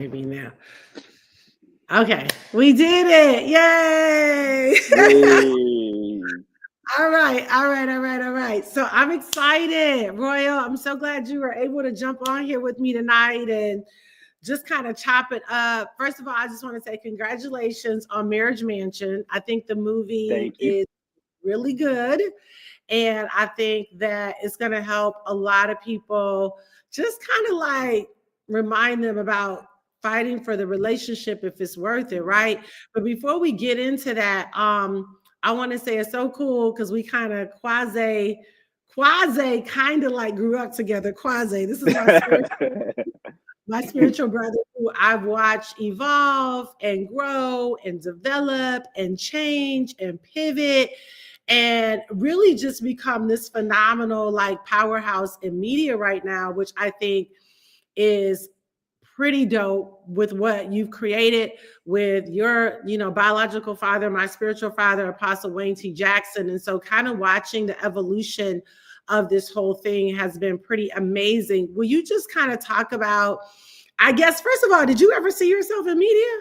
Maybe now. Okay, we did it. Yay! Yay. All right, all right, all right, all right. So I'm excited, Royal. I'm so glad you were able to jump on here with me tonight and just kind of chop it up. First of all, I just want to say congratulations on Marriage Mansion. I think the movie Thank you. is really good. And I think that it's going to help a lot of people just kind of like remind them about fighting for the relationship if it's worth it, right? But before we get into that, I want to say it's so cool because we kind of quasi kind of like grew up together. Quasi, this is my spiritual brother who I've watched evolve and grow and develop and change and pivot and really just become this phenomenal like powerhouse in media right now, which I think is pretty dope with what you've created with your, biological father, my spiritual father, Apostle Wayne T. Jackson. And so kind of watching the evolution of this whole thing has been pretty amazing. Will you just kind of talk about, I guess, first of all, did you ever see yourself in media?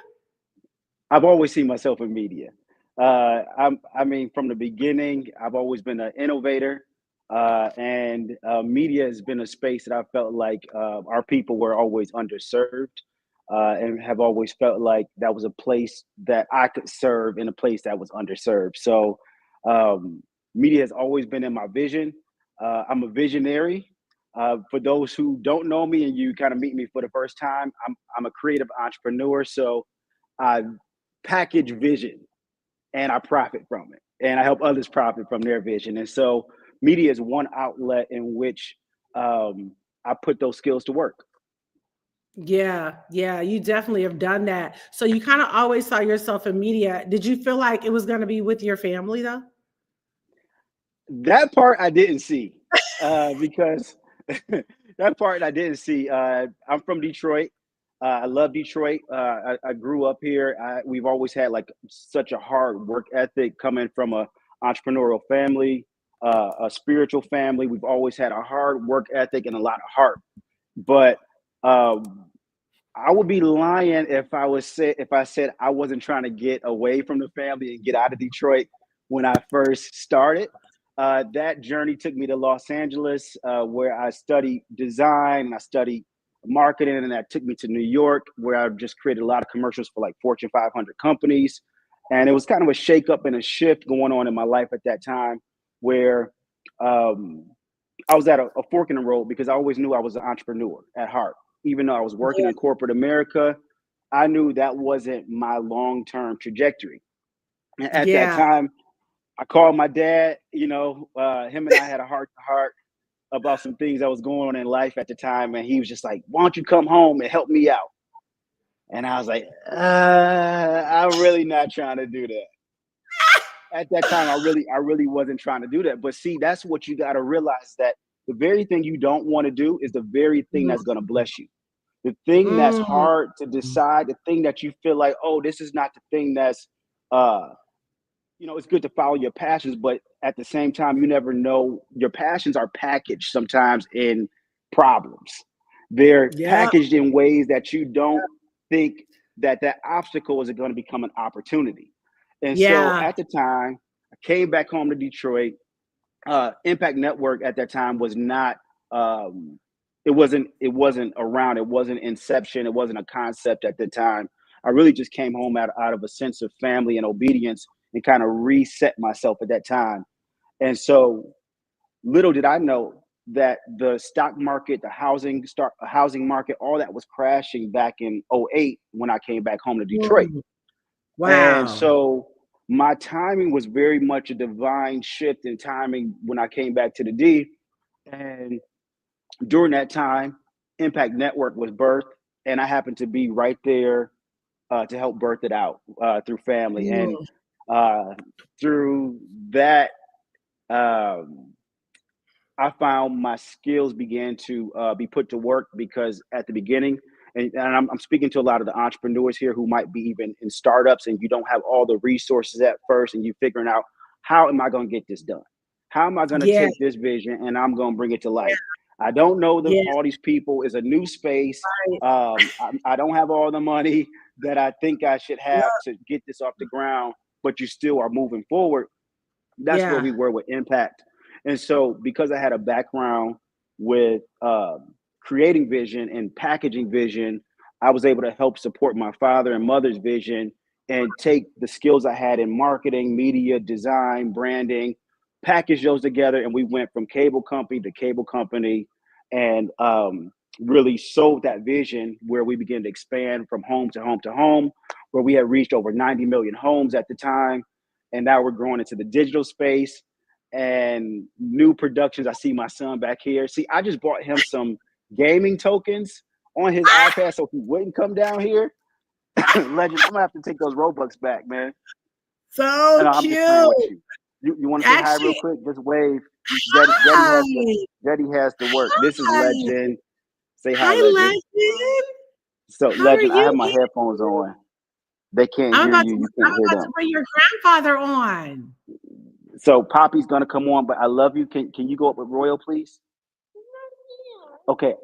I've always seen myself in media. I mean, from the beginning, I've always been an innovator, and media has been a space that I felt like our people were always underserved, and have always felt like that was a place that I could serve in a place that was underserved. So, media has always been in my vision. I'm a visionary. For those who don't know me and you kind of meet me for the first time, I'm a creative entrepreneur. So I package vision and I profit from it. And I help others profit from their vision. And so media is one outlet in which I put those skills to work. Yeah, yeah, you definitely have done that. So you kind of always saw yourself in media. Did you feel like it was going to be with your family though? That part I didn't see because that part I didn't see. I'm from Detroit. I love Detroit. I grew up here. We've always had like such a hard work ethic coming from a entrepreneurial family, a spiritual family. We've always had a hard work ethic and a lot of heart. But um, I would be lying if I said I wasn't trying to get away from the family and get out of Detroit when I first started. That journey took me to Los Angeles, where I studied design and I studied marketing, and that took me to New York, where I just created a lot of commercials for like Fortune 500 companies. And it was kind of a shakeup and a shift going on in my life at that time, where um, I was at a fork in the road because I always knew I was an entrepreneur at heart. Even though I was working Yeah, in corporate America, I knew that wasn't my long term trajectory. And at that yeah, time, I called my dad. Him and I had a heart to heart about some things that was going on in life at the time, and he was just like, "Why don't you come home and help me out?" And I was like, "I'm really not trying to do that." At that time, I really wasn't trying to do that. But see, that's what you got to realize, that the very thing you don't want to do is the very thing mm, that's going to bless you. The thing that's mm, hard to decide, the thing that you feel like, oh, this is not the thing that's uh it's good to follow your passions, but at the same time, you never know. Your passions are packaged sometimes in problems. They're yeah, packaged in ways that you don't think that obstacle is going to become an opportunity. And so yeah, at the time, I came back home to Detroit. Impact Network at that time was not. It wasn't around. It wasn't inception. It wasn't a concept at the time. I really just came home out of a sense of family and obedience and kind of reset myself at that time. And so little did I know that the stock market, the housing market, all that was crashing back in '08 when I came back home to Detroit. mm, And wow, so my timing was very much a divine shift in timing when I came back to the D. And during that time, Impact Network was birthed, and I happened to be right there to help birth it out through family. And mm, uh, through that, um, I found my skills began to be put to work, because at the beginning, and I'm speaking to a lot of the entrepreneurs here who might be even in startups, and you don't have all the resources at first, and you figuring out, how am I going to get this done? How am I going to yeah, take this vision and I'm going to bring it to life? I don't know Yeah, all these people. It's a new space. right. I don't have all the money that I think I should Yep. have to get this off the ground, but you still are moving forward. That's where Yeah. we were with Impact. And so, because I had a background with creating vision and packaging vision, I was able to help support my father and mother's vision and take the skills I had in marketing, media, design, branding, package those together. And we went from cable company to cable company and really sold that vision where we began to expand from home to home to home, where we had reached over 90 million homes at the time. And now we're growing into the digital space and new productions. I see my son back here. See, I just bought him some gaming tokens on his iPad so he wouldn't come down here. Legend, I'm gonna have to take those Robux back, man. So And I'm just playing with cute. you. You want to say hi real Actually, quick? Just wave. hi. Jetty has the work. This is Hi. Legend. Say hi, Hi, Legend. Legend. So How are Legend, I have you? my headphones on. They can't I'm hear about you. to You I'm can't hear about to them. bring your grandfather on. So Poppy's gonna come on, but I love you. Can you go up with Royal, please? Okay,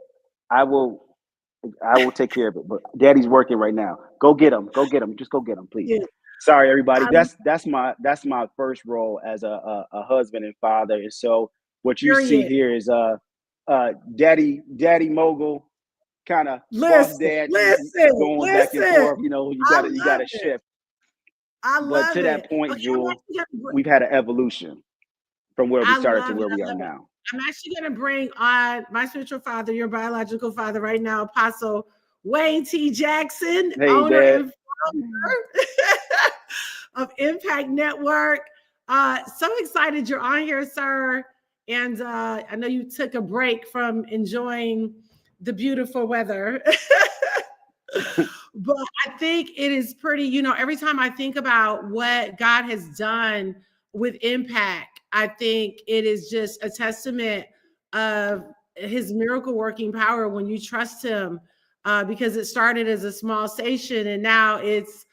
I will. I will take care of it. But Daddy's working right now. Go get him. Go get him. Just go get him, please. Yeah. Sorry, everybody. I That's my first role as a husband and father. And so what you see period. here is daddy mogul, kind of boss Listen, dad, listen, going back and listen. forth. You know, you I got love to it. shift. I But love to that it. point, Okay, I'm Jewel, actually gonna we've had an evolution from where we I started to love it. where we I are love it. now. I'm actually going to bring on my spiritual father, your biological father, right now, Apostle Wayne T. Jackson, Hey, owner Dad. and founder of Impact Network. So excited you're on here, sir. And I know you took a break from enjoying the beautiful weather. But I think it is pretty, every time I think about what God has done with Impact, I think it is just a testament of his miracle working power when you trust him, because it started as a small station and now it's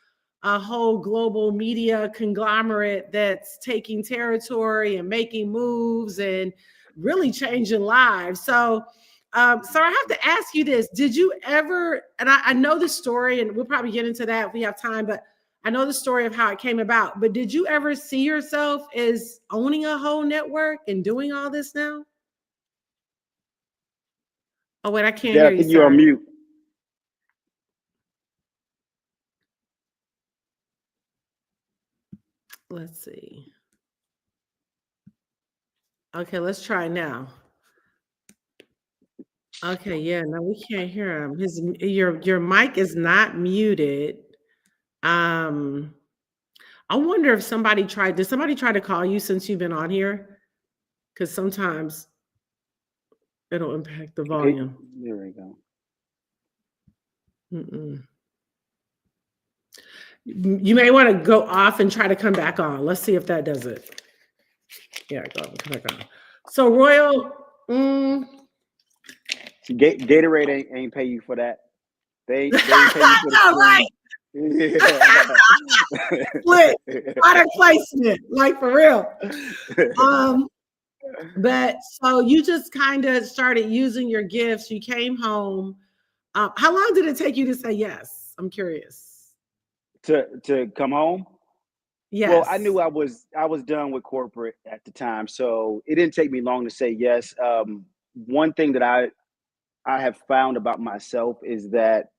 a whole global media conglomerate that's taking territory and making moves and really changing lives. So, I have to ask you this. Did you ever, and I know the story, and we'll probably get into that if we have time, but I know the story of how it came about. But did you ever see yourself as owning a whole network and doing all this now? Oh, wait, I can't Dad, hear I you, think you're on sir. mute. Let's see. Okay, let's try now. Okay, yeah, no, we can't hear him. Your mic is not muted. Um, I wonder if did somebody try to call you since you've been on here? Because sometimes it'll impact the Okay, volume. there we go. Mm-mm. You may want to go off and try to come back on. Let's see if that does it. Yeah, come back on. So Royal, Gatorade ain't pay you for that. They ain't pay you for the right, screen. split product placement, like for real. But so you just kind of started using your gifts. You came home. How long did it take you to say yes? I'm curious. to come home. Well, I Yes. knew I was done with corporate at the time, so it didn't take me long to say yes. One thing that I have found about myself is that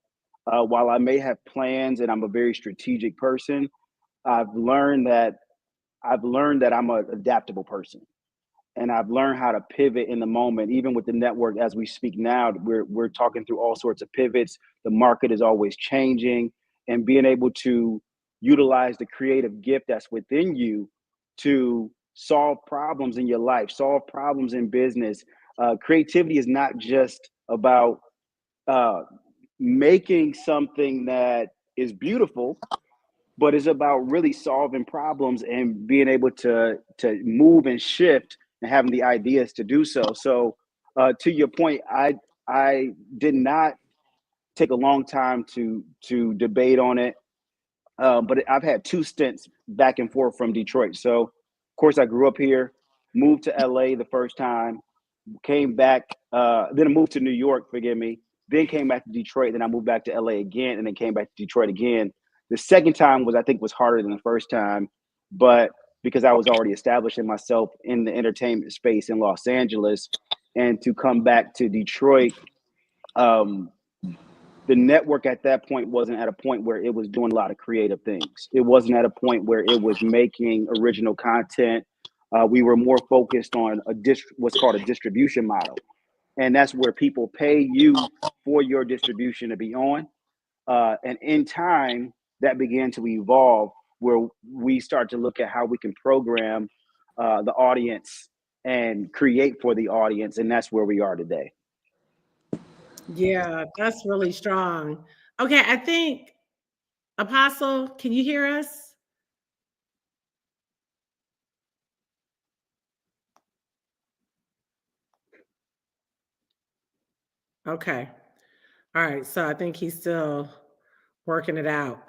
while I may have plans and I'm a very strategic person, I've learned that I'm an adaptable person, and I've learned how to pivot in the moment. Even with the network, as we speak now, we're talking through all sorts of pivots. The market is always changing, and being able to utilize the creative gift that's within you to solve problems in your life, solve problems in business. Creativity is not just about uh, making something that is beautiful, but it's about really solving problems and being able to move and shift and having the ideas to do so. So, to your point, I did not take a long time to debate on it, but I've had two stints back and forth from Detroit. So, of course, I grew up here, moved to LA the first time, came back, then I moved to New York, forgive me, then came back to Detroit, then I moved back to LA again, and then came back to Detroit again. The second time was, I think, was harder than the first time, but because I was already establishing myself in the entertainment space in Los Angeles, and to come back to Detroit, um, the network at that point wasn't at a point where it was doing a lot of creative things. It wasn't at a point where it was making original content. We were more focused on what's called a distribution model, and that's where people pay you for your distribution to be on. And in time, that began to evolve where we start to look at how we can program the audience and create for the audience, and that's where we are today. Yeah, that's really strong. Okay, I think Apostle, can you hear us? Okay. All right. So I think he's still working it out.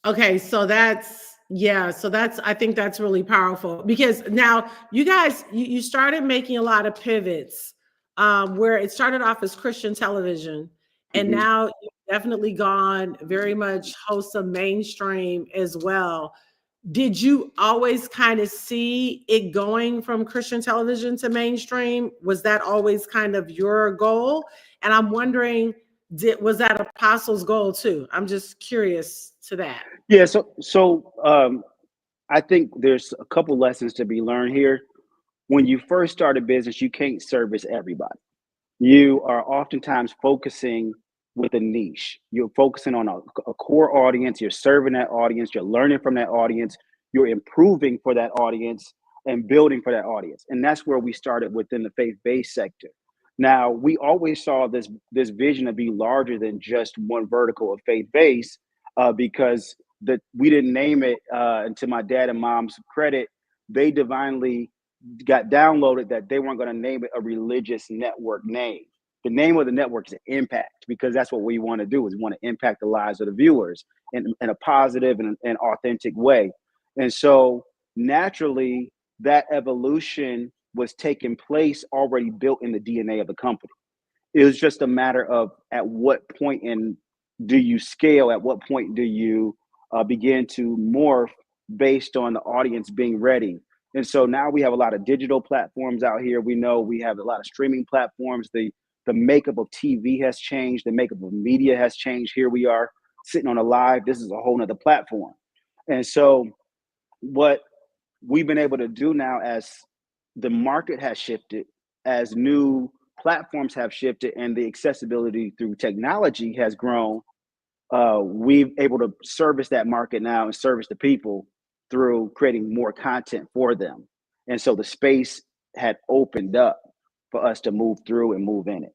Okay, so that's I think that's really powerful because now you guys you started making a lot of pivots where it started off as Christian television and Mm-hmm. now you've definitely gone very much wholesome mainstream as well. Did you always kind of see it going from Christian television to mainstream? Was that always kind of your goal? And I'm wondering, was that Apostle's goal too? I'm just curious to that. Yeah, I think there's a couple lessons to be learned here. When you first start a business, you can't service everybody. You are oftentimes focusing with a niche. You're focusing on a core audience. You're serving that audience. You're learning from that audience. You're improving for that audience and building for that audience. And that's where we started within the faith-based sector. Now, we always saw this vision to be larger than just one vertical of faith-based because we didn't name it, and to my dad and mom's credit, they divinely got downloaded that they weren't going to name it a religious network name. The name of the network is Impact because that's what we want to do is we want to impact the lives of the viewers in a positive and authentic way. And so naturally, that evolution was taking place already built in the DNA of the company. It was just a matter of at what point do you scale, at what point do you begin to morph based on the audience being ready. And so now we have a lot of digital platforms out here. We know we have a lot of streaming platforms. The makeup of TV has changed. The makeup of media has changed. Here we are sitting on a live. This is a whole nother platform. And so what we've been able to do now as the market has shifted, as new platforms have shifted and the accessibility through technology has grown, we've able to service that market now and service the people through creating more content for them. And so the space had opened up for us to move through and move in it.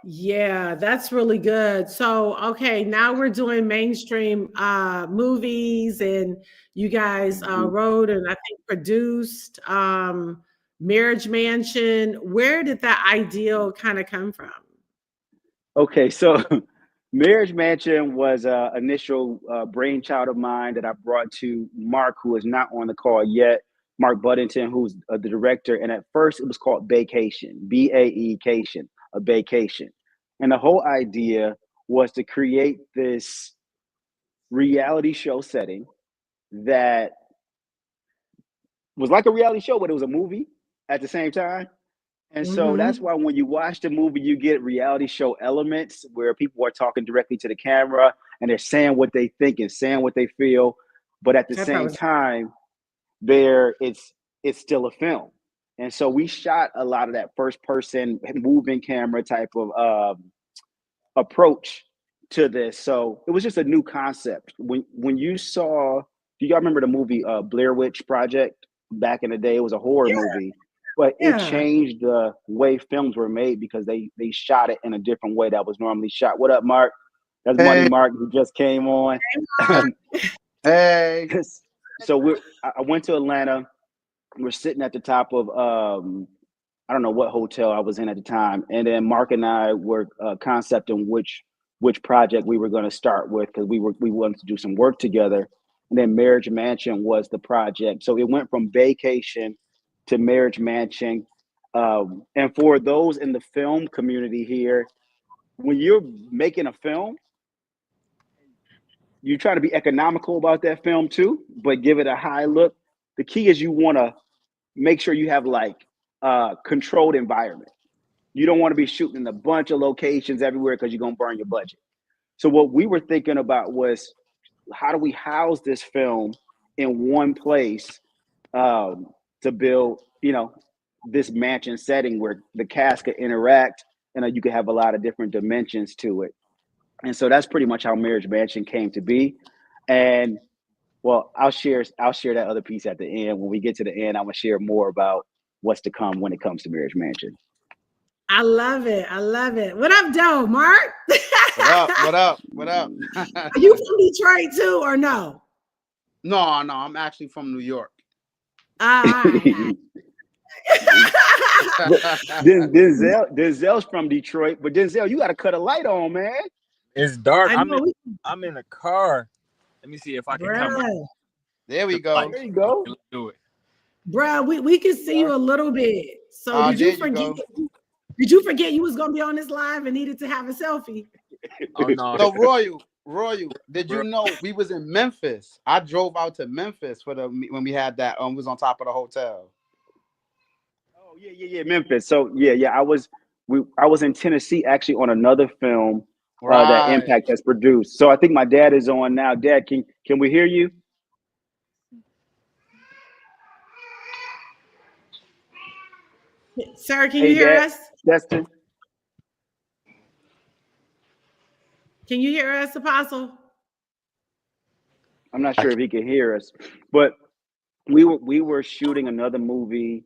Yeah, that's really good. So, okay, now we're doing mainstream movies and you guys wrote and I think produced Marriage Mansion. Where did that ideal kind of come from? Okay, so Marriage Mansion was an initial brainchild of mine that I brought to Mark, who is not on the call yet. Mark Buddington, who's the director. And at first it was called Vacation, Baecation, a vacation. And the whole idea was to create this reality show setting that was like a reality show, but it was a movie at the same time. And so that's Hmm. why when you watch the movie, you get reality show elements where people are talking directly to the camera and they're saying what they think and saying what they feel. But at the I thought it same was time, it's still a film. And so we shot a lot of that first person moving camera type of approach to this. So it was just a new concept. When you saw, do y'all remember the movie Blair Witch Project back in the day? It was a horror movie, but it yeah. changed the way films were made because they shot it in a different way that was normally shot. What up, Mark? That's Money Hey, Mark who just came on. hey. So I went to Atlanta. We're sitting at the top of I don't know what hotel I was in at the time, and then Mark and I were concepting which project we were going to start with because we wanted to do some work together. And then Marriage Mansion was the project. So it went from vacation to Marriage Mansion. And for those in the film community here, when you're making a film, you try to be economical about that film too, but give it a high look. The key is you want to make sure you have like a controlled environment. You don't want to be shooting in a bunch of locations everywhere because you're going to burn your budget. So what we were thinking about was, how do we house this film in one place to build, this mansion setting where the cast could interact and you could have a lot of different dimensions to it. And so that's pretty much how Marriage Mansion came to be. And well, I'll share that other piece at the end. When we get to the end, I'm gonna share more about what's to come when it comes to Marriage Mansion. I love it. I love it. What up, Joe? Mark? What up? Are you from Detroit too, or no? No, I'm actually from New York. Denzel's from Detroit, but Denzel, you got to cut a light on, man. It's dark. I'm in a car. Let me see if I can come. There we go. There you go. Do it. Bruh, we can see you a little bit. So did you forget? Did you forget you was gonna be on this live and needed to have a selfie? Oh no. So Royal, did you know we was in Memphis? I drove out to Memphis when we had that was on top of the hotel. Oh yeah, Memphis. So yeah, I was in Tennessee actually on another film that Impact has produced. So I think my dad is on now. Dad, can we hear you? Sir, can you hear us? Destin? Can you hear us, Apostle? I'm not sure if he can hear us, but we were shooting another movie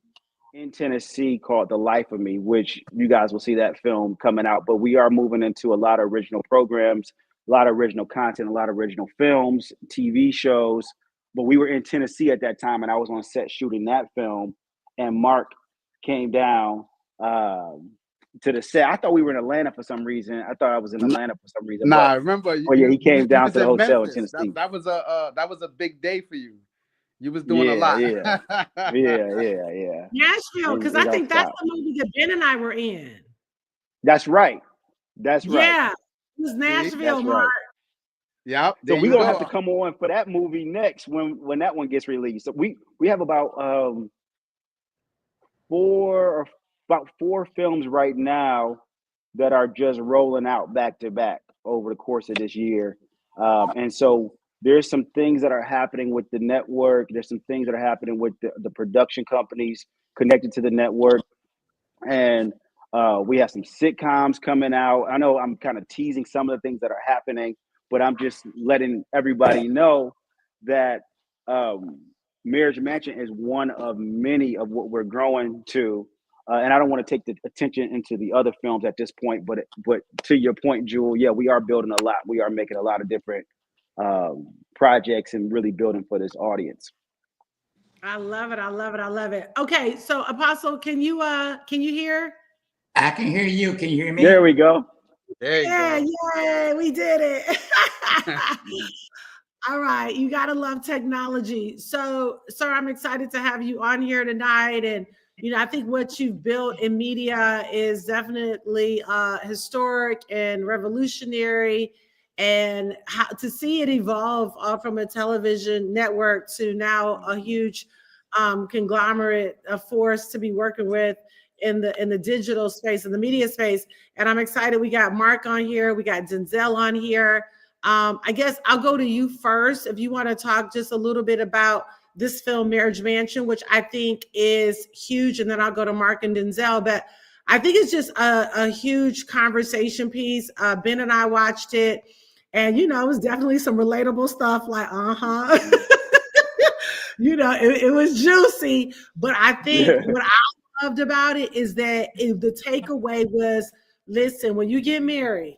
in Tennessee called The Life of Me, which you guys will see that film coming out. But we are moving into a lot of original programs, a lot of original content, a lot of original films, TV shows. But we were in Tennessee at that time, and I was on set shooting that film, and Mark came down to the set. I thought we were in Atlanta for some reason. I thought I was in Atlanta for some reason. Nah, remember? Oh yeah, he came down to the hotel in Tennessee. That was a big day for you. You was doing a lot. Yeah. Nashville, because I think that's the movie that Ben and I were in. That's right. Yeah, it was Nashville, Mark. Yep. So we're gonna have to come on for that movie next when that one gets released. So we have about four films right now that are just rolling out back to back over the course of this year. And so there's some things that are happening with the network. There's some things that are happening with the production companies connected to the network. And we have some sitcoms coming out. I know I'm kind of teasing some of the things that are happening, but I'm just letting everybody know that Marriage Mansion is one of many of what we're growing to. And I don't want to take the attention into the other films at this point, but to your point, Jewel, yeah, we are building a lot. We are making a lot of different projects and really building for this audience. I love it. Okay, so Apostle, can you hear? I can hear you. Can you hear me? There we go. There you go. Yay, we did it. All right, you gotta love technology. So, sir, I'm excited to have you on here tonight. And I think what you've built in media is definitely historic and revolutionary. And how to see it evolve from a television network to now a huge conglomerate, a force to be working with in the digital space, in the media space. And I'm excited. We got Mark on here. We got Denzel on here. I guess I'll go to you first if you want to talk just a little bit about this film, Marriage Mansion, which I think is huge. And then I'll go to Mark and Denzel. But I think it's just a huge conversation piece. Ben and I watched it. And, it was definitely some relatable stuff like, it was juicy. But I think what I loved about it is that the takeaway was, listen, when you get married,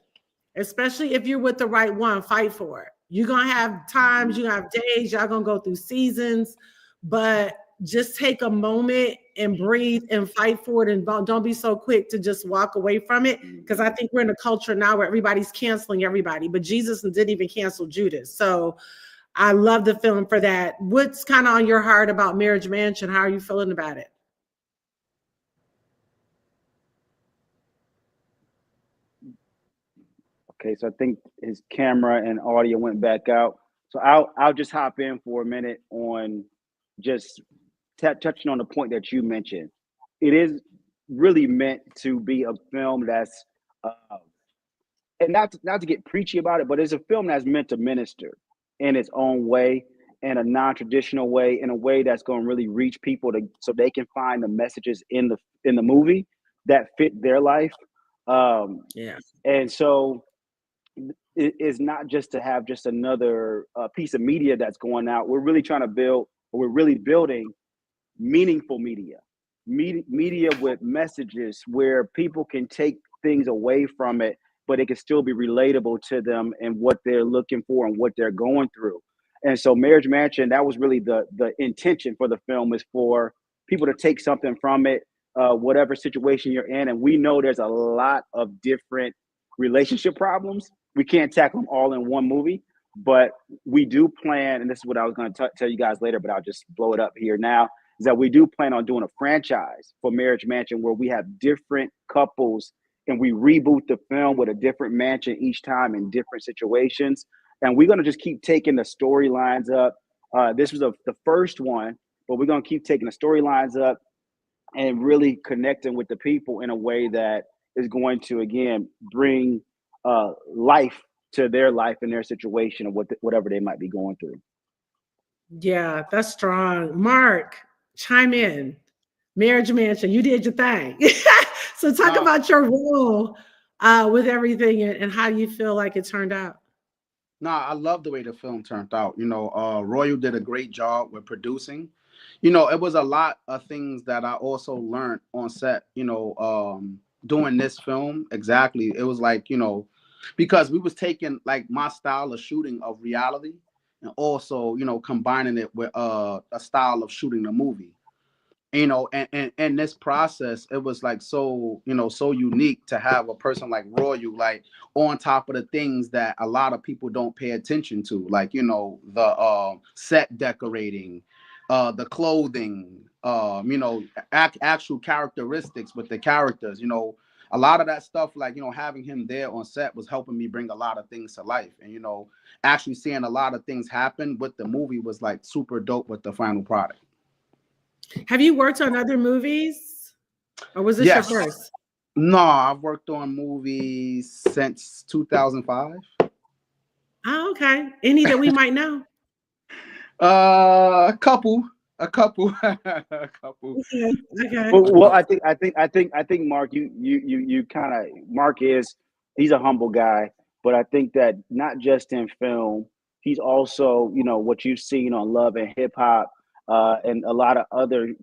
especially if you're with the right one, fight for it. You're going to have times, you have days, y'all going to go through seasons, but just take a moment and breathe and fight for it. And don't be so quick to just walk away from it. Because I think we're in a culture now where everybody's canceling everybody, but Jesus didn't even cancel Judas. So I love the film for that. What's kind of on your heart about Marriage Mansion? How are you feeling about it? Okay, so I think his camera and audio went back out. So I'll just hop in for a minute on just touching on the point that you mentioned. It is really meant to be a film that's uh, and not to get preachy about it, but it's a film that's meant to minister in its own way, in a non-traditional way, in a way that's going to really reach people to so they can find the messages in the movie that fit their life. Yeah. And so it is not just to have just another piece of media that's going out. We're really trying to build, or we're really building meaningful media with messages where people can take things away from it, but it can still be relatable to them and what they're looking for and what they're going through. And so Marriage Mansion, that was really the intention for the film, is for people to take something from it, whatever situation you're in. And we know there's a lot of different relationship problems. We can't tackle them all in one movie, but we do plan, and this is what I was going to tell you guys later, but I'll just blow it up here now, is that we do plan on doing a franchise for Marriage Mansion where we have different couples and we reboot the film with a different mansion each time in different situations. And we're going to just keep taking the storylines up. This was the first one, but we're going to keep taking the storylines up and really connecting with the people in a way that is going to, again, bring life to their life and their situation, or whatever they might be going through. Yeah, that's strong. Mark, chime in. Marriage Mansion, you did your thing. So talk about your role with everything and how you feel like it turned out. I love the way the film turned out. Royal did a great job with producing. It was a lot of things that I also learned on set, doing this film. Exactly. It was like, because we was taking like my style of shooting of reality and also, combining it with a style of shooting the movie. And this process, it was like so unique to have a person like Royal, like on top of the things that a lot of people don't pay attention to, like the set decorating, the clothing, actual characteristics with the characters. A lot of that stuff, like having him there on set was helping me bring a lot of things to life, and actually seeing a lot of things happen with the movie was like super dope with the final product. Have you worked on other movies, or was this your first? No, I've worked on movies since 2005. Oh, okay. Any that we might know? A couple. Okay. Well, I think Mark, you kind of, Mark he's a humble guy, but I think that not just in film, he's also, what you've seen on Love and Hip Hop. And a lot of other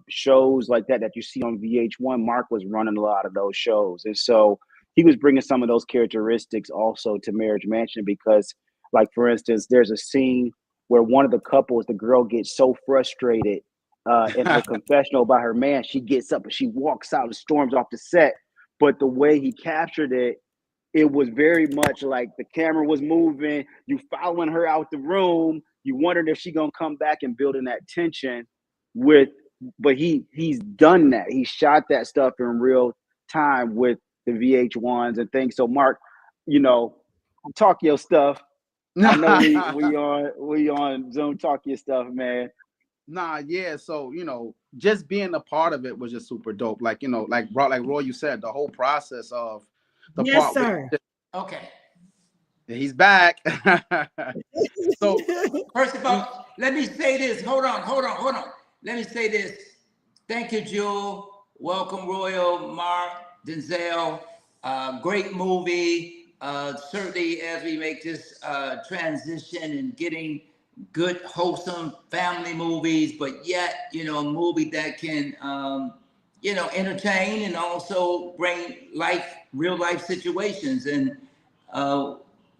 shows like that you see on VH1. Mark was running a lot of those shows, and so he was bringing some of those characteristics also to Marriage Mansion. Because, like, for instance, there's a scene where one of the couples, the girl gets so frustrated in her confessional by her man, she gets up and she walks out and storms off the set. But the way he captured it, it was very much like the camera was moving, you following her out the room. You wondered if she's gonna come back and build in that tension but he's done that. He shot that stuff in real time with the VH1s and things. So Mark, talk your stuff. I know we on Zoom, talk your stuff, man. So just being a part of it was just super dope. Like like Roy, you said, the whole process of the yes, sir. Okay. He's back. So first of all, let me say this. Hold on. Let me say this. Thank you, Jewel. Welcome, Royal, Mark, Denzel. Great movie. Certainly, as we make this transition and getting good, wholesome family movies, but yet, a movie that can, entertain and also bring real life situations. And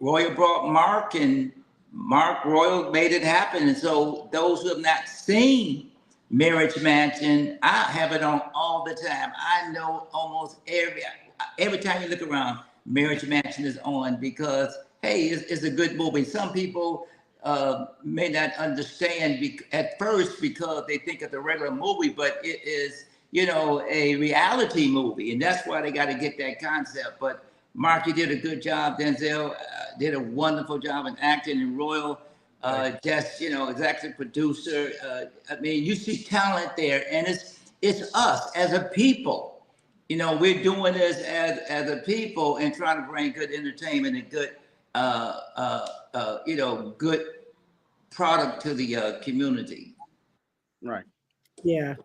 Royal brought Mark, and Royal made it happen. And so those who have not seen Marriage Mansion, I have it on all the time. I know almost every time you look around, Marriage Mansion is on because, hey, it's a good movie. Some people may not understand at first because they think it's a regular movie, but it is, a reality movie. And that's why they got to get that concept. But Mark, you did a good job. Denzel did a wonderful job in acting, and Royal, just, you know, executive producer. I mean, you see talent there, and it's us as a people. You know, we're doing this as a people and trying to bring good entertainment and good, you know, good product to the community. Right. Yeah.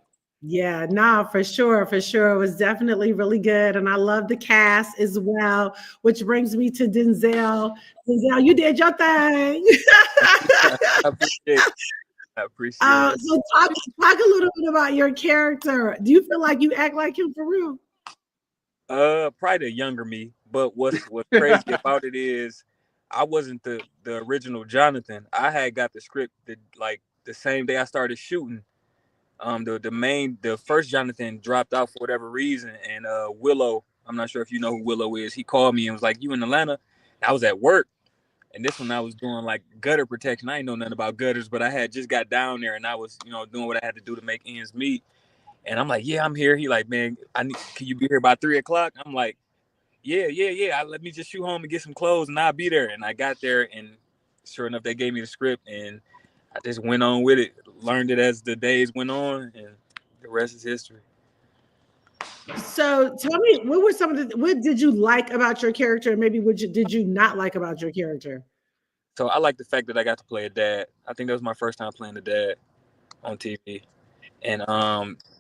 Yeah, no, for sure, for sure. It was definitely really good. And I love the cast as well, which brings me to Denzel. Denzel, you did your thing. I appreciate it. I appreciate it. So talk a little bit about your character. Do you feel like you act like him for real? Probably the younger me. But what's crazy about it is I wasn't the original Jonathan. I had got the script like the same day I started shooting. The first Jonathan dropped out for whatever reason, and Willow, I'm not sure if you know who Willow is. He called me and was like, "You in Atlanta?" I was at work, and this one I was doing like gutter protection. I ain't know nothing about gutters, but I had just got down there and I was, you know, doing what I had to do to make ends meet. And I'm like, "Yeah, I'm here." He like, "Man, can you be here by 3:00?" I'm like, "Yeah. Let me just shoot home and get some clothes, and I'll be there." And I got there, and sure enough, they gave me the script, and I just went on with it, learned it as the days went on, and the rest is history. So tell me, what did you like about your character, and maybe did you not like about your character? So I like the fact that I got to play a dad. I think that was my first time playing a dad on TV. And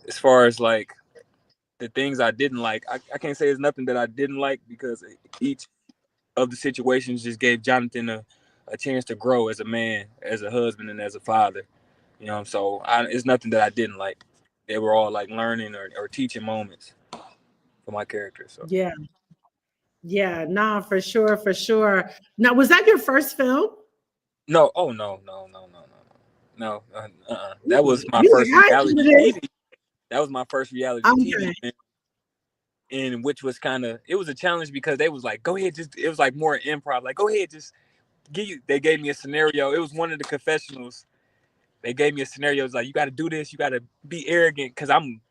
as far as like the things I didn't like, I can't say there's nothing that I didn't like, because each of the situations just gave Jonathan a chance to grow as a man, as a husband, and as a father. You know, so it's nothing that I didn't like. They were all like learning or teaching moments for my character. So Yeah, nah, for sure, for sure. Now, was that your first film? no, oh no. That was my first reality TV. That was my first reality TV, and which was it was a challenge, because they was like, "Go ahead, it was like more improv. Like, go ahead, just they gave me a scenario. It was one of the confessionals. They gave me a scenario. It's like, you got to do this. You got to be arrogant, because I'm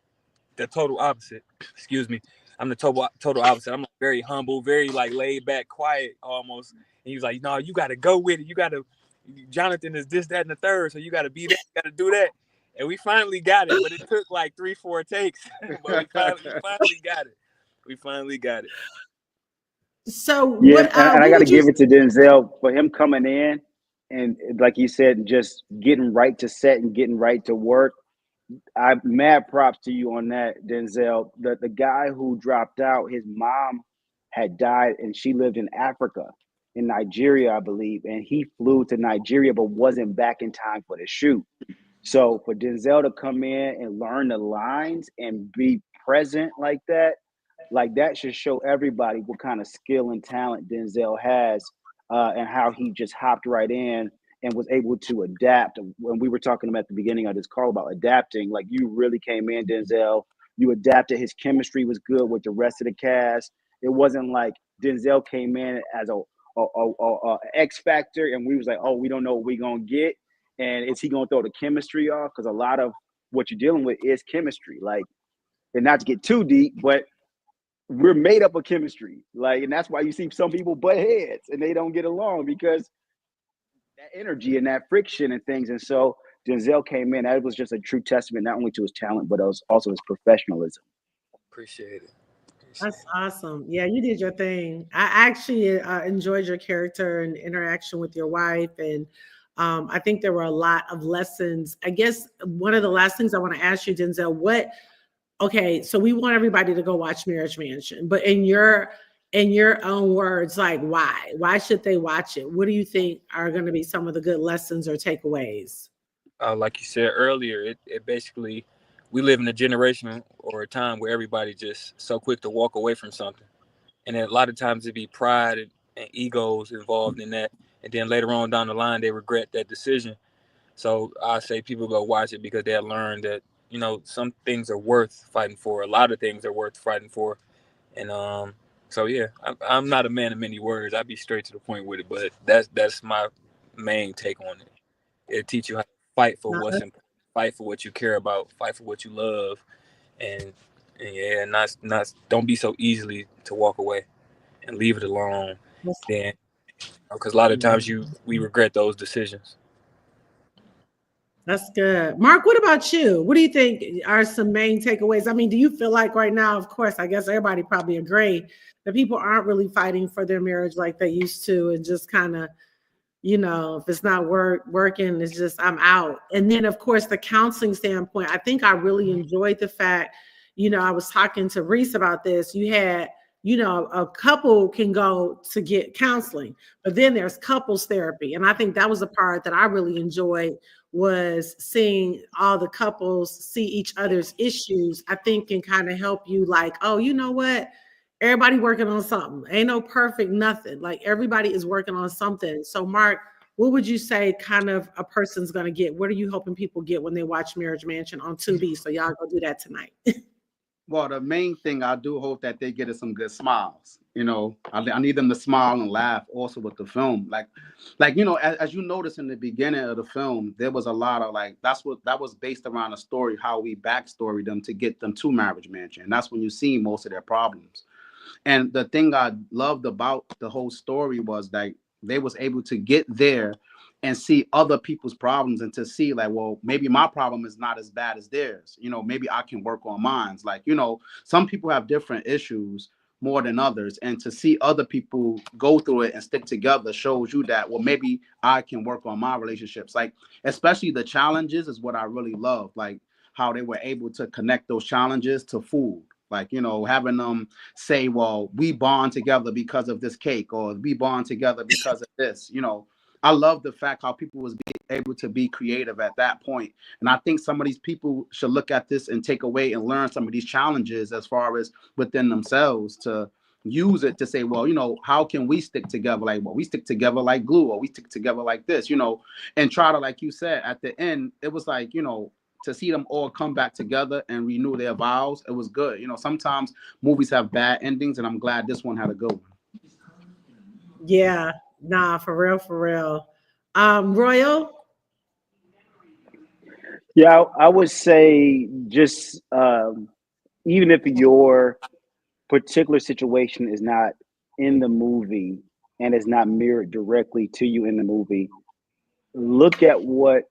the total opposite. Excuse me. I'm the total opposite. I'm like very humble, very like laid back, quiet almost. And he was like, "No, you got to go with it. You got to. Jonathan is this, that, and the third. So you got to be that. You got to do that." And we finally got it, but it took like 3-4 takes. But we finally got it. We finally got it. So yeah, and I got to give it to Denzel for him coming in and, like you said, just getting right to set and getting right to work. I'm mad props to you on that, Denzel. The guy who dropped out, his mom had died, and she lived in Africa, in Nigeria, I believe, and he flew to Nigeria but wasn't back in time for the shoot. So for Denzel to come in and learn the lines and be present like that should show everybody what kind of skill and talent Denzel has, and how he just hopped right in and was able to adapt. When we were talking about at the beginning of this call about adapting, like, you really came in, Denzel. You adapted. His chemistry was good with the rest of the cast. It wasn't like Denzel came in as a X factor, and we was like, oh, we don't know what we're gonna get, and is he gonna throw the chemistry off? Because a lot of what you're dealing with is chemistry. Like, and not to get too deep, but we're made up of chemistry. Like, and that's why you see some people butt heads and they don't get along, because that energy and that friction and things. And so Denzel came in. That was just a true testament, not only to his talent, but also his professionalism. Appreciate it. That's awesome. Yeah, you did your thing. I actually enjoyed your character and interaction with your wife. And I think there were a lot of lessons. I guess one of the last things I want to ask you, Denzel, okay, so we want everybody to go watch Marriage Mansion, but in your own words, like, why should they watch it? What do you think are going to be some of the good lessons or takeaways? Like you said earlier, it basically, we live in a generation or a time where everybody just so quick to walk away from something, and a lot of times it be pride and egos involved in that, and then later on down the line they regret that decision. So I say people go watch it, because they'll learn that, you know, some things are worth fighting for. A lot of things are worth fighting for. And so yeah, I'm not a man of many words. I be straight to the point with it, but that's my main take on it. It'll teach you how to fight for what's important, fight for what you care about, fight for what you love, and yeah, not don't be so easily to walk away and leave it alone, then because a lot of times we regret those decisions. That's good. Mark, what about you? What do you think are some main takeaways? I mean, do you feel like right now, of course, I guess everybody probably agree that people aren't really fighting for their marriage like they used to, and just kind of, you know, if it's not working, it's just, I'm out. And then, of course, the counseling standpoint, I think I really enjoyed the fact, you know, I was talking to Reese about this. You had, you know, a couple can go to get counseling, but then there's couples therapy. And I think that was the part that I really enjoyed, was seeing all the couples see each other's issues. I think can kind of help you, like, oh, you know what? Everybody working on something. Ain't no perfect nothing. Like, everybody is working on something. So Mark, what would you say kind of a person's going to get? What are you hoping people get when they watch Marriage Mansion on Tubi? So y'all go do that tonight. Well, the main thing I do hope that they get is some good smiles. You know, I need them to smile and laugh also with the film. Like you know, as you notice in the beginning of the film, there was a lot of like, that was based around a story, how we backstory them to get them to Marriage Mansion. And that's when you see most of their problems. And the thing I loved about the whole story was that they was able to get there and see other people's problems, and to see like, well, maybe my problem is not as bad as theirs. You know, maybe I can work on mine. Like, you know, some people have different issues more than others. And to see other people go through it and stick together shows you that, well, maybe I can work on my relationships. Like, especially the challenges is what I really love. Like how they were able to connect those challenges to food. Like, you know, having them say, well, we bond together because of this cake, or we bond together because of this. You know, I love the fact how people was able to be creative at that point. And I think some of these people should look at this and take away and learn some of these challenges as far as within themselves, to use it to say, well, you know, how can we stick together? Like, well, we stick together like glue, or we stick together like this, you know, and try to, like you said, at the end, it was like, you know, to see them all come back together and renew their vows, it was good. You know, sometimes movies have bad endings, and I'm glad this one had a good one. Yeah, nah, for real, for real. Royal? Yeah, I would say just even if your particular situation is not in the movie and is not mirrored directly to you in the movie, look at what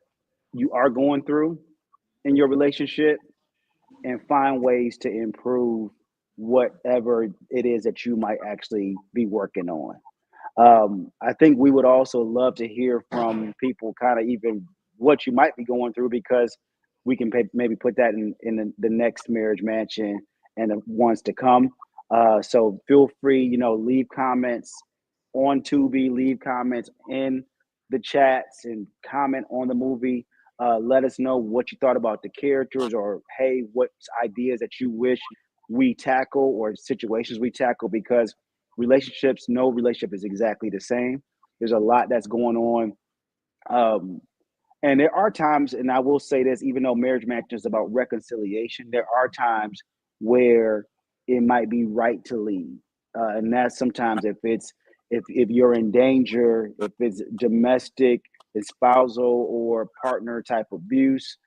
you are going through in your relationship and find ways to improve whatever it is that you might actually be working on. I think we would also love to hear from people kind of even what you might be going through, because we can maybe put that in the next Marriage Mansion and the ones to come. So feel free, you know, leave comments on Tubi, leave comments in the chats, and comment on the movie. Let us know what you thought about the characters, or hey, what ideas that you wish we tackle, or situations we tackle, because relationships, no relationship is exactly the same. There's a lot that's going on. And there are times, and I will say this, even though Marriage Mansion is about reconciliation, there are times where it might be right to leave. And that's sometimes if you're in danger, if it's domestic, spousal, or partner type abuse,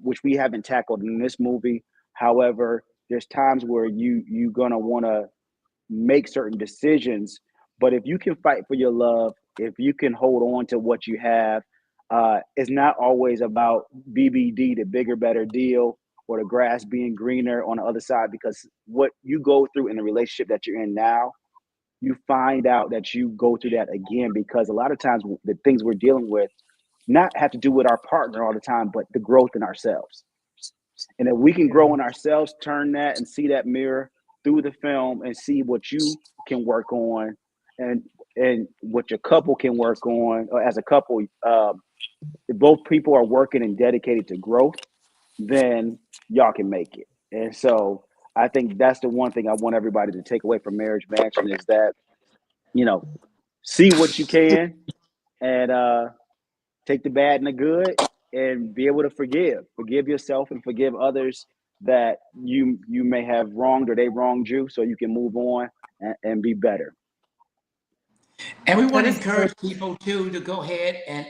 which we haven't tackled in this movie. However, there's times where you're gonna want to make certain decisions, but if you can fight for your love, if you can hold on to what you have, it's not always about BBD, the bigger, better deal, or the grass being greener on the other side, because what you go through in the relationship that you're in now, you find out that you go through that again, because a lot of times the things we're dealing with not have to do with our partner all the time, but the growth in ourselves. And if we can grow in ourselves, turn that and see that mirror through the film and see what you can work on, and what your couple can work on, or as a couple, if both people are working and dedicated to growth, then y'all can make it. And so I think that's the one thing I want everybody to take away from Marriage Mansion, is that, you know, see what you can, and take the bad and the good, and be able to forgive yourself and forgive others that you may have wronged, or they wronged you, so you can move on and be better. And we want to encourage people too to go ahead and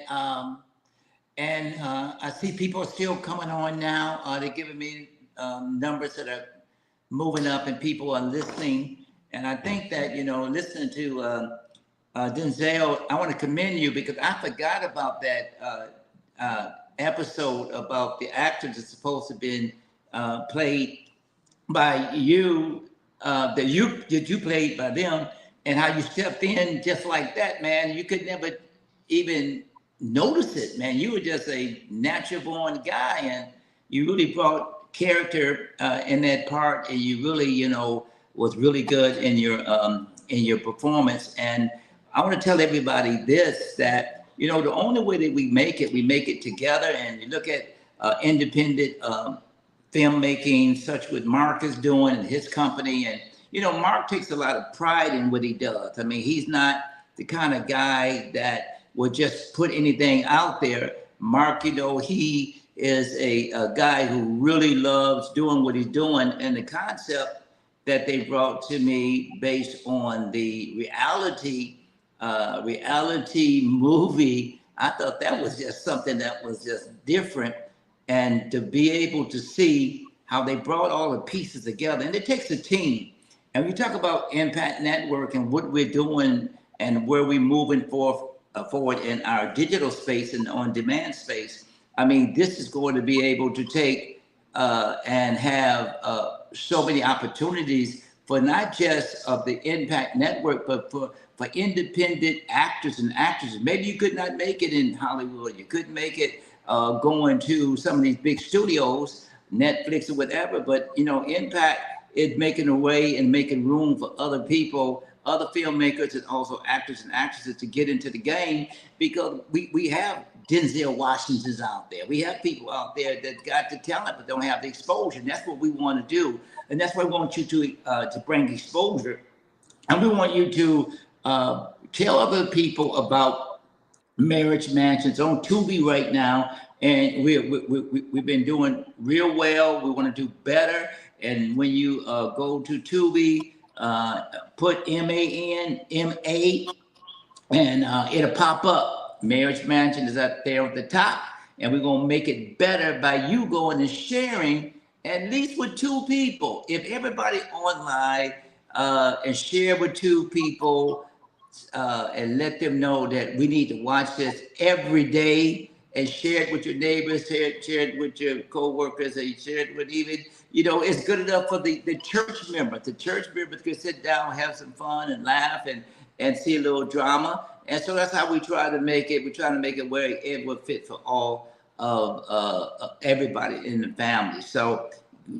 I see people are still coming on now. They're giving me numbers that are moving up, and people are listening. And I think that, listening to Denzel, I want to commend you because I forgot about that episode about the actors that's supposed to have been played by you, that you played by them, and how you stepped in just like that, man. You could never even notice it, man. You were just a natural born guy, and you really brought character in that part, and you really, was really good in your performance. And I want to tell everybody this, that the only way that we make it together. And you look at independent filmmaking, such what Mark is doing and his company. And, Mark takes a lot of pride in what he does. I mean, he's not the kind of guy that will just put anything out there. Mark, he is a guy who really loves doing what he's doing. And the concept that they brought to me based on the reality movie, I thought that was just something that was just different. And to be able to see how they brought all the pieces together, and it takes a team. And we talk about Impact Network and what we're doing and where we're moving forward in our digital space and on-demand space. I mean, this is going to be able to take and have so many opportunities for not just of the Impact Network, but for independent actors and actresses. Maybe you could not make it in Hollywood. You couldn't make it going to some of these big studios, Netflix or whatever, but Impact is making a way and making room for other people, other filmmakers, and also actors and actresses to get into the game, because we have Denzel Washington's out there. We have people out there that got the talent but don't have the exposure. And that's what we want to do. And that's why we want you to bring exposure. And we want you to tell other people about Marriage Mansions on Tubi right now. And we've been doing real well. We want to do better. And when you go to Tubi, put MANMA, and it'll pop up. Marriage Mansion is up there at the top. And we're going to make it better by you going and sharing at least with 2 people. If everybody online and share with 2 people and let them know that we need to watch this every day, and share it with your neighbors, share it with your co-workers, and share it with even, it's good enough for the church members. The church members can sit down, have some fun and laugh and see a little drama. And so that's how we try to make it. We try to make it where it will fit for all of everybody in the family. So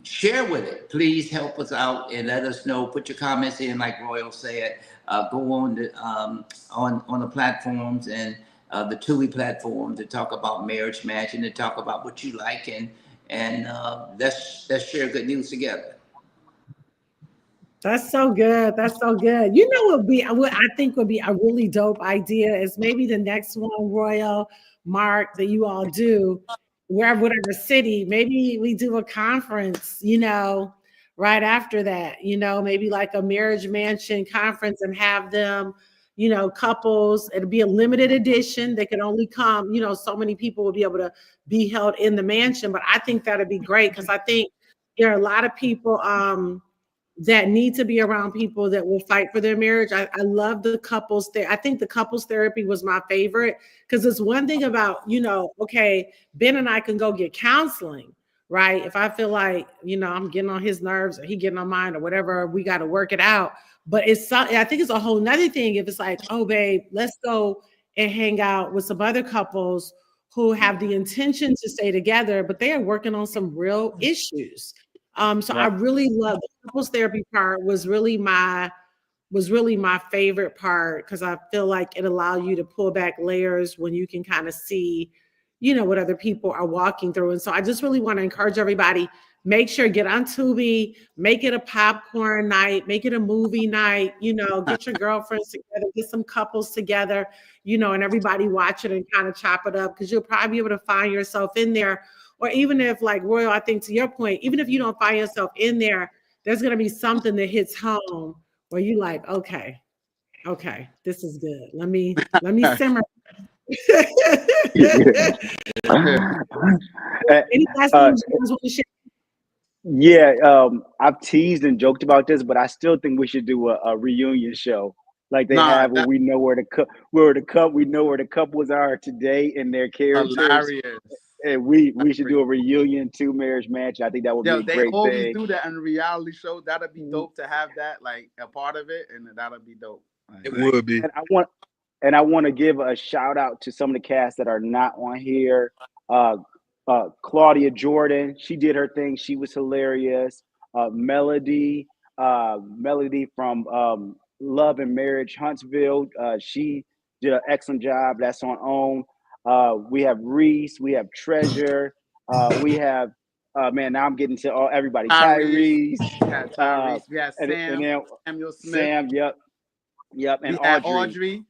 share with it. Please help us out and let us know. Put your comments in, like Royal said. Go on the platforms and the Tubi platform to talk about Marriage Mansion, to talk about what you like, and let's share good news together. That's so good. That's so good. What I think would be a really dope idea is maybe the next one, Royal, Mark, that you all do, whatever city, maybe we do a conference, right after that, maybe like a Marriage Mansion conference, and have them, couples. It'll be a limited edition. They can only come, so many people will be able to be held in the mansion. But I think that'd be great, because I think there are a lot of people that need to be around people that will fight for their marriage. I love the couples there. I think the couples therapy was my favorite, because it's one thing about, okay, Ben and I can go get counseling, right? If I feel like, I'm getting on his nerves or he getting on mine or whatever, we got to work it out. But I think it's a whole nother thing if it's like, oh, babe, let's go and hang out with some other couples who have the intention to stay together, but they are working on some real issues. So I really love the couples therapy part. Was really my favorite part, because I feel like it allows you to pull back layers when you can kind of see, what other people are walking through. And so I just really want to encourage everybody, make sure, get on Tubi, make it a popcorn night, make it a movie night, get your girlfriends together, get some couples together, and everybody watch it and kind of chop it up, because you'll probably be able to find yourself in there. Or even if, like Royal, I think to your point, even if you don't find yourself in there, there's going to be something that hits home where you like, okay, this is good. Let me simmer. Any last things you guys want to share? Yeah, I've teased and joked about this, but I still think we should do a reunion show like they Nah, have where that's we know we know where the couples are today and their characters, hilarious. and we should do Hilarious. a reunion two-marriage match. I think that would be Yo, a they great always thing. do that in a reality show. That'd be Mhm. dope to have that like a part of it, and that'd be dope. It Like, would be. And I want to give a shout out to some of the cast that are not on here. Uh, Claudia Jordan, she did her thing. She was hilarious. Melody from Love and Marriage Huntsville. She did an excellent job. That's on OWN. We have Reese. We have Treasure. We have man. Now I'm getting to everybody. Tyrese, Tyrese. we had Tyrese, we had And Sam, then Samuel Smith, Sam. Yep. And we had Audrey. Audrey.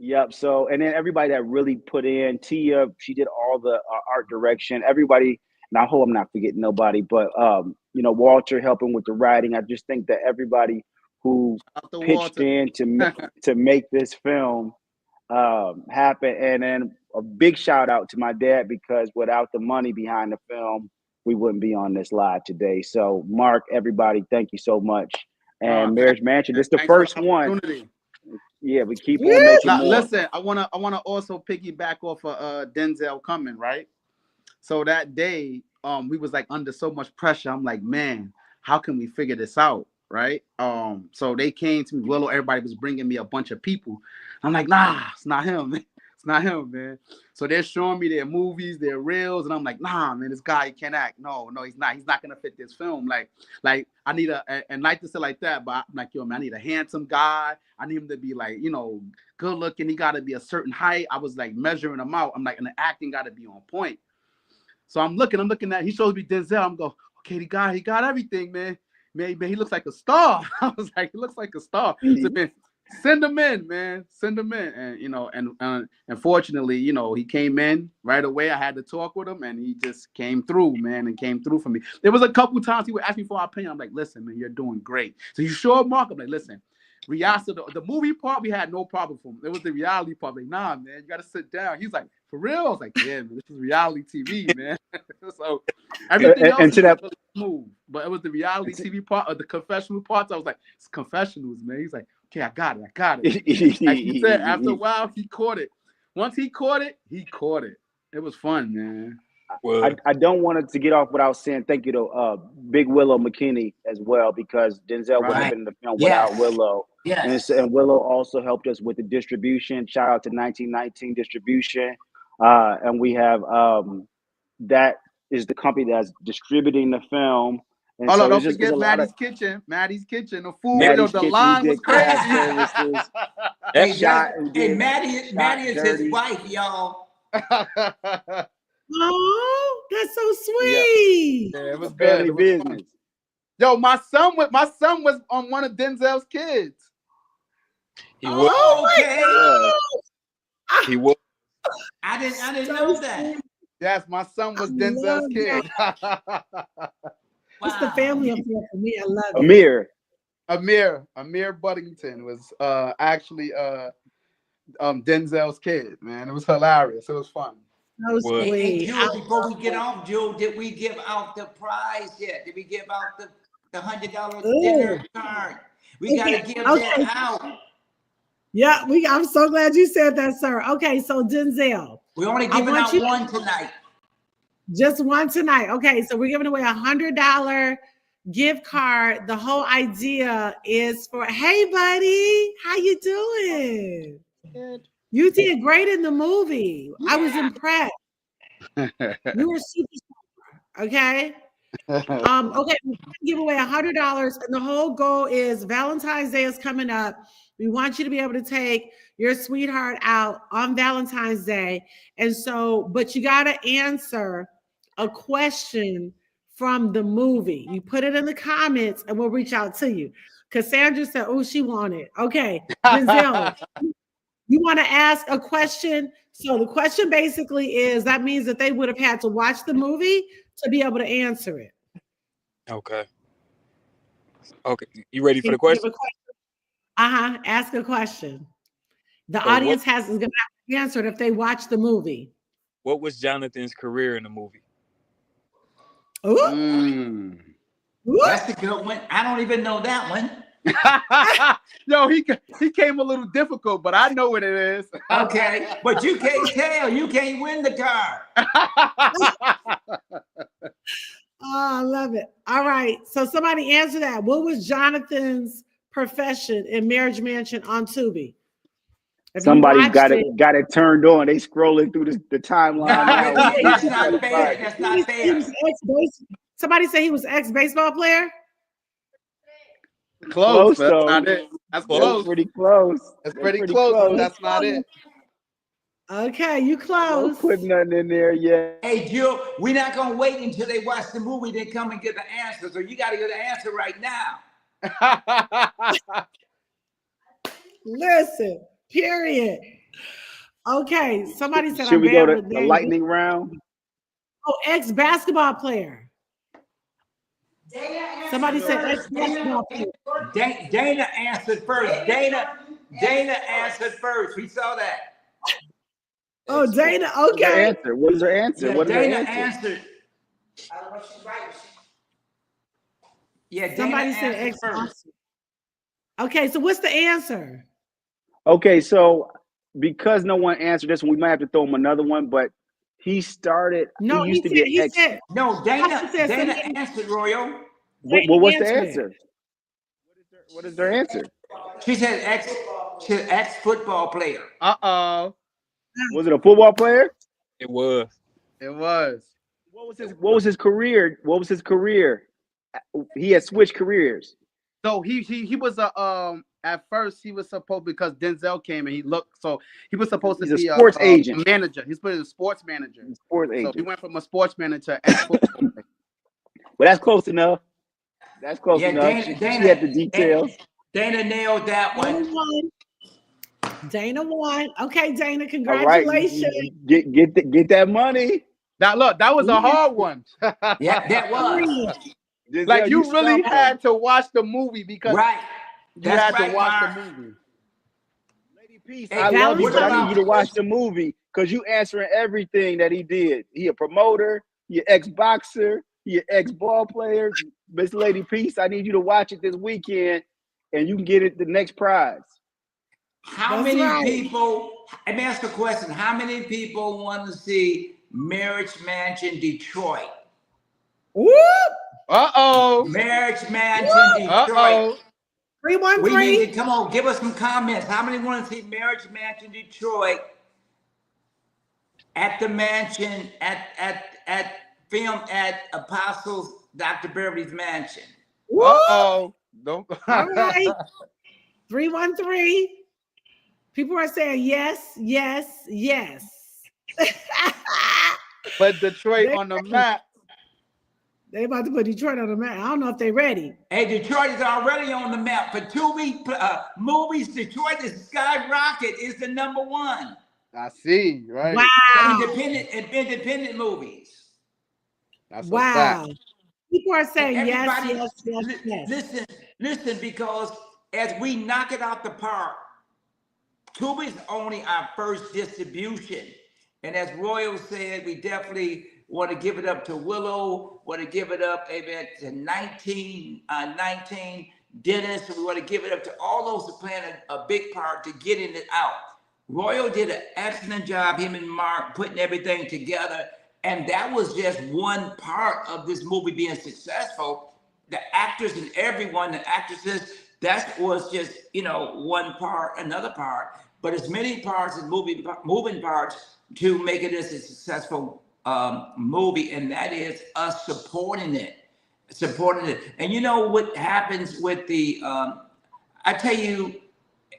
Yep. So, and then everybody that really put in Tia, she did all the art direction. Everybody, and I hope I'm not forgetting nobody, but Walter helping with the writing. I just think that everybody who Out the pitched water. in to make this film happen. And then a big shout out to my dad, because without the money behind the film, we wouldn't be on this live today. So, Mark, everybody, thank you so much. And Marriage Mansion, this is the Thanks for first one. opportunity. Yeah, we keep Yeah. on making Now, more. listen, I wanna also piggyback off of Denzel coming, right? So that day, we was like under so much pressure. I'm like, man, how can we figure this out, right? So they came to me, Willow. Everybody was bringing me a bunch of people. I'm like, nah, it's not him. It's not him, man. So they're showing me their movies, their reels, and I'm like, nah, man, this guy he can't act. No, he's not. He's not gonna fit this film. Like I need and like to say like that, but I'm like, yo, man, I need a handsome guy. I need him to be like, good looking. He got to be a certain height. I was like measuring him out. I'm like, and the acting got to be on point. So I'm looking at. He shows me Denzel. I'm go, okay, he got everything, man. Man, he looks like a star. I was like, he looks like a star. So, man, send him in, man. Send him in. And unfortunately, he came in right away. I had to talk with him, and he just came through, man, and came through for me. There was a couple times he would ask me for our opinion. I'm like, listen, man, you're doing great. So you sure, Mark? I'm like, listen, reality, the movie part, we had no problem for him. It was the reality part. Like, nah, man, you got to sit down. He's like, for real? I was like, yeah, man, this is reality TV, man. So everything else and to that really smooth, but it was the reality TV part or the confessional parts. I was like, it's confessionals, man. He's like, okay, I got it. Like you said, after a while, he caught it. Once he caught it, It was fun, man. Well, I don't want it to get off without saying thank you to Big Willow McKinney as well, because Denzel wouldn't have Right. been in the film Yes. without Willow. Yes. And Willow also helped us with the distribution. Shout out to 1919 Distribution. And we have that is the company that's distributing the film. And Hold on, it's don't just- forget it's a lot Maddie's of Kitchen. Maddie's Kitchen. The food, Maddie's the Kitchen line did was crazy. craft services. Hey, Shot and hey, did Maddie is dirty. his wife, y'all. Oh, that's so sweet. Yeah, it was good. Family It was fun. business. Yo, my son was on one of Denzel's kids. he was. Oh my Okay. God. He was. I didn't So know that. sweet. Yes, my son was I Denzel's love kid. It's the family affair for me. I love it. Amir. Amir Buddington was actually Denzel's kid, man. It was hilarious. It was fun. So Well- Hey, sweet. Jewel, before we get off, Jewel, did we give out the prize yet? Did we give out the $100 dinner card? We Okay, gotta give okay. that out. Yeah, I'm so glad you said that, sir. Okay, so Denzel, We're only I giving want out you- one tonight. just one tonight. Okay, so we're giving away $100 gift card. The whole idea is for, hey buddy, how you doing? You did great in the movie. I was Yeah. impressed. You were superstar. Okay. Okay, we're gonna give away $100, and the whole goal is Valentine's Day is coming up. We want you to be able to take your sweetheart out on Valentine's Day, and so, but you got to answer a question from the movie. You put it in the comments, and we'll reach out to you. Cassandra said, "Oh, she wanted." Okay, Denzel, you want to ask a question? So the question basically is that means that they would have had to watch the movie to be able to answer it. Okay. Okay. You ready for the question? Ask a question. The So audience is going to have to answer it if they watch the movie. What was Jonathan's career in the movie? Ooh, Mm. That's a good one. I don't even know that one. Yo, he came a little difficult, but I know what it is. Okay, but you can't tell. You can't win the car. Oh, I love it. All right. So somebody answer that. What was Jonathan's profession in Marriage Mansion on Tubi? If you Somebody watched got it turned on. They scrolling through the timeline now. That's not fair. That's not fair. Somebody say he was ex-baseball player. Close, but though. that's not it. That's That's close. pretty close. That's pretty close, but that's not it. Okay, you Don't close. put nothing in there yet. Hey, Jill, we're not gonna wait until they watch the movie, then come and get the answer. So you got to get the answer right now. Listen, period. Okay, somebody said Should I'm we go bad to with the names. lightning round? Oh, ex-basketball player. Somebody said ex-basketball player. Dana answered first. Dana answered first. We saw that. Oh, Dana. What's her Okay. answer? What is her answer? Yeah, What is her Dana answer? answered. I don't know if she's right. Yeah, Dana Somebody said answered ex-basketball. first. Okay, so what's the answer? Okay, so because no one answered this one, we might have to throw him another one. But he started. No, he used to get he ex. said No, Pastor said Dana something. answered, Royal. What's the Answer it. answer? What is their answer? She said ex-football player. Uh-oh. Was it a football player? It was. It was. What was his career? What was his career? He had switched careers. So he was a at first he was supposed, because Denzel came and he looked, so he was supposed to He's a be sports a agent. manager. He's put a sports manager. Sports So he agent. went from a sports manager to ex-football player. Well, that's close enough. That's close Yeah, enough. She had the details. Dana nailed that Dana one. won. Dana won. Okay, Dana, All right, congratulations. get that money. That was a hard one. Yeah, that was. Denzel, Like you really stumped him. had to watch the movie because Right. you That's had right, to watch Mark. the movie. Lady Peace, Hey, I love you, what but I about- need you to watch the movie because you answering everything that he did. He a promoter, he an ex-boxer, he an ex-ball player. Miss Lady Peace, I need you to watch it this weekend and you can get it the next prize. How That's many right. people, let me ask a question. How many people want to see Marriage Mansion Detroit? Whoop! Uh-oh. Marriage Mansion Detroit. Uh-oh. We 313. need to, come on, give us some comments. How many want to see Marriage Mansion Detroit at the mansion, at film at Apostles Dr. Beverly's mansion? Whoop! Uh-oh. Don't. All right. 313. People are saying yes, yes, yes. But Detroit on the map. They about to put Detroit on the map. I don't know if they're ready. Hey, Detroit is already on the map. For 2 week movies, Detroit is skyrocket is the #1. I see, right? Wow. Independent movies. That's a Wow. fact. People are saying yes, Everybody, yes, yes, yes. listen, because as we knock it out the park, Tubi is only our first distribution. And as Royal said, we definitely want to give it up to Willow, want to give it up, amen, to 19, Dennis. We want to give it up to all those who playing a big part to getting it out. Royal did an excellent job, him and Mark, putting everything together. And that was just one part of this movie being successful. The actors and everyone, the actresses, that was just, one part, another part. But as many parts as moving parts to make it a successful movie, and that is us supporting it. And you know what happens with the, I tell you,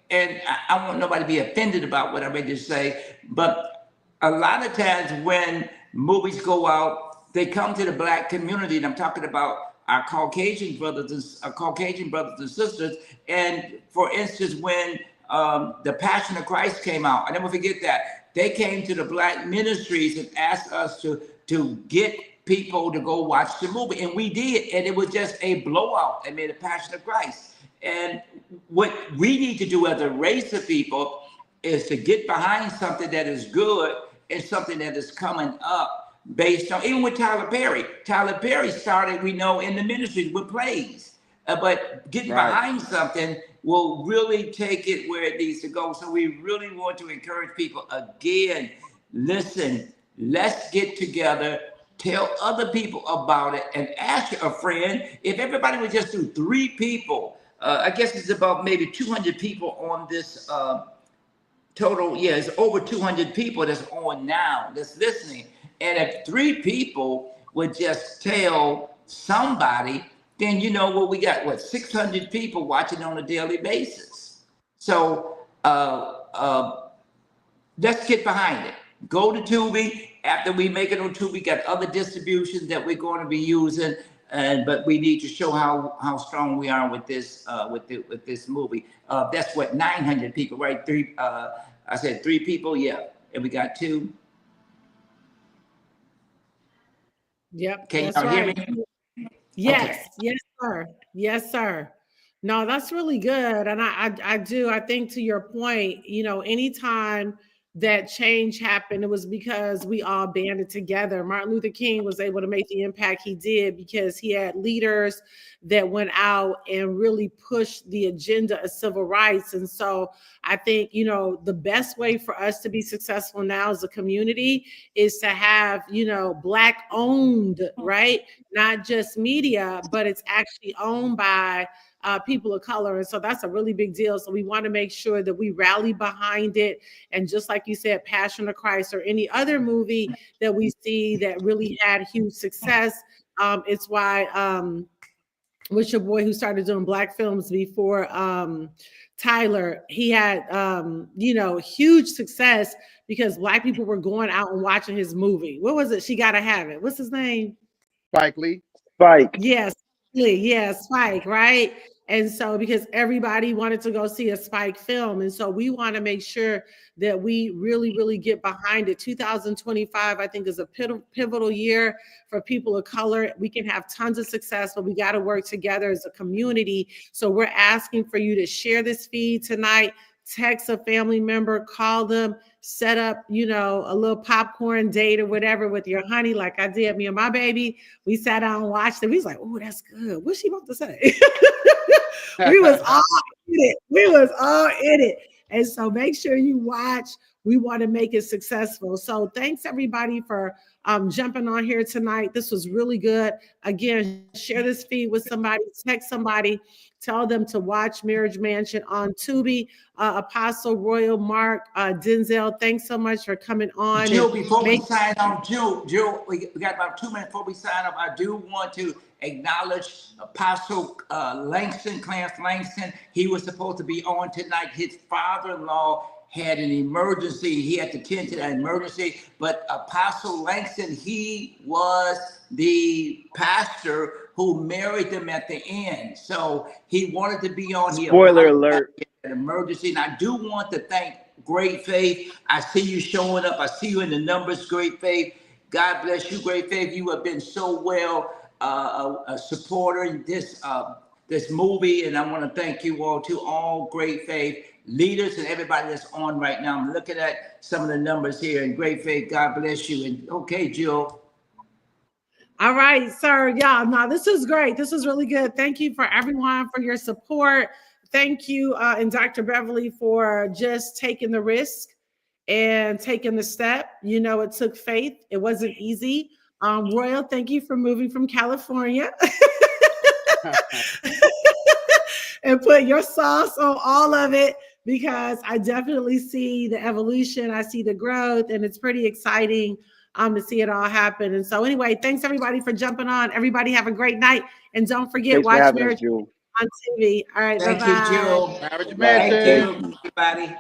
and I don't want nobody to be offended about what I may just say, but a lot of times when movies go out, they come to the Black community, and I'm talking about our Caucasian brothers and sisters. And for instance, when The Passion of Christ came out, I never forget that. They came to the Black ministries and asked us to get people to go watch the movie, and we did, and it was just a blowout. They made The Passion of Christ. And what we need to do as a race of people is to get behind something that is good and something that is coming up. based on, even with Tyler Perry. Tyler Perry started, we know, in the ministries with plays. But getting Right. behind something will really take it where it needs to go. So we really want to encourage people, again, listen, let's get together, tell other people about it, and ask a friend. If everybody would just do 3 people, I guess it's about maybe 200 people on this total. Yeah, it's over 200 people that's on now, that's listening. And if 3 people would just tell somebody, then you know what, we got, what, 600 people watching on a daily basis. So let's get behind it. Go to Tubi. After we make it on Tubi, we got other distributions that we're going to be using, but we need to show how strong we are with this with this movie. That's what, 900 people, right? 3. I said 3 people, yeah, and we got 2. Yep. Can That's y'all hear right. me? Yes, Okay. yes, sir. Yes, sir. No, that's really good. And I think to your point, you know, anytime that change happened, it was because we all banded together. Martin Luther King was able to make the impact he did because he had leaders that went out and really pushed the agenda of civil rights. And so I think, you know, the best way for us to be successful now as a community is to have, you know, Black owned, right? Not just media, but it's actually owned by people of color. And so that's a really big deal. So we want to make sure that we rally behind it. And just like you said, Passion of Christ or any other movie that we see that really had huge success. It's why with your boy who started doing Black films before Tyler, he had, you know, huge success because Black people were going out and watching his movie. What was it? She Gotta Have It. What's his name? Spike Lee. Spike. Yes, yeah, Spike, right? And so because everybody wanted to go see a Spike film. And so we want to make sure that we really, really get behind it. 2025, I think, is a pivotal year for people of color. We can have tons of success, but we got to work together as a community. So we're asking for you to share this feed tonight, text a family member, call them, set up, you know, a little popcorn date or whatever with your honey, like I did, me and my baby. We sat down and watched it. We was like, oh, that's good. What's she about to say? We was all in it. We was all in it. And so make sure you watch. We want to make it successful. So thanks everybody for jumping on here tonight. This was really good. Again, share this feed with somebody, text somebody, tell them to watch Marriage Mansion on Tubi. Apostle, Royal, Mark, Denzel, thanks so much for coming on. Jill, before we sign off, Jill, we got about 2 minutes before we sign off. I do want to acknowledge Apostle Langston, Clarence Langston. He was supposed to be on tonight. His father-in-law had an emergency. He had to tend to that emergency. But Apostle Langston, he was the pastor who married them at the end. So he wanted to be on here. Spoiler alert. An emergency. And I do want to thank Great Faith. I see you showing up. I see you in the numbers, Great Faith. God bless you, Great Faith. You have been so well a supporter in this movie. And I want to thank you all, to all Great Faith leaders and everybody that's on right now. I'm looking at some of the numbers here, and Great Faith, God bless you. And okay, Jill. All right, sir. Yeah, no, this is great. This is really good. Thank you for everyone for your support. Thank you, and Dr. Beverly, for just taking the risk and taking the step. You know, it took faith. It wasn't easy. Royal, thank you for moving from California and put your sauce on all of it, because I definitely see the evolution. I see the growth, and it's pretty exciting to see it all happen. And so anyway, thanks everybody for jumping on. Everybody have a great night. And don't forget, watch Marriage on TV. All right, Thank bye-bye. you, Jill. Marriage Thank Mansion. you, everybody.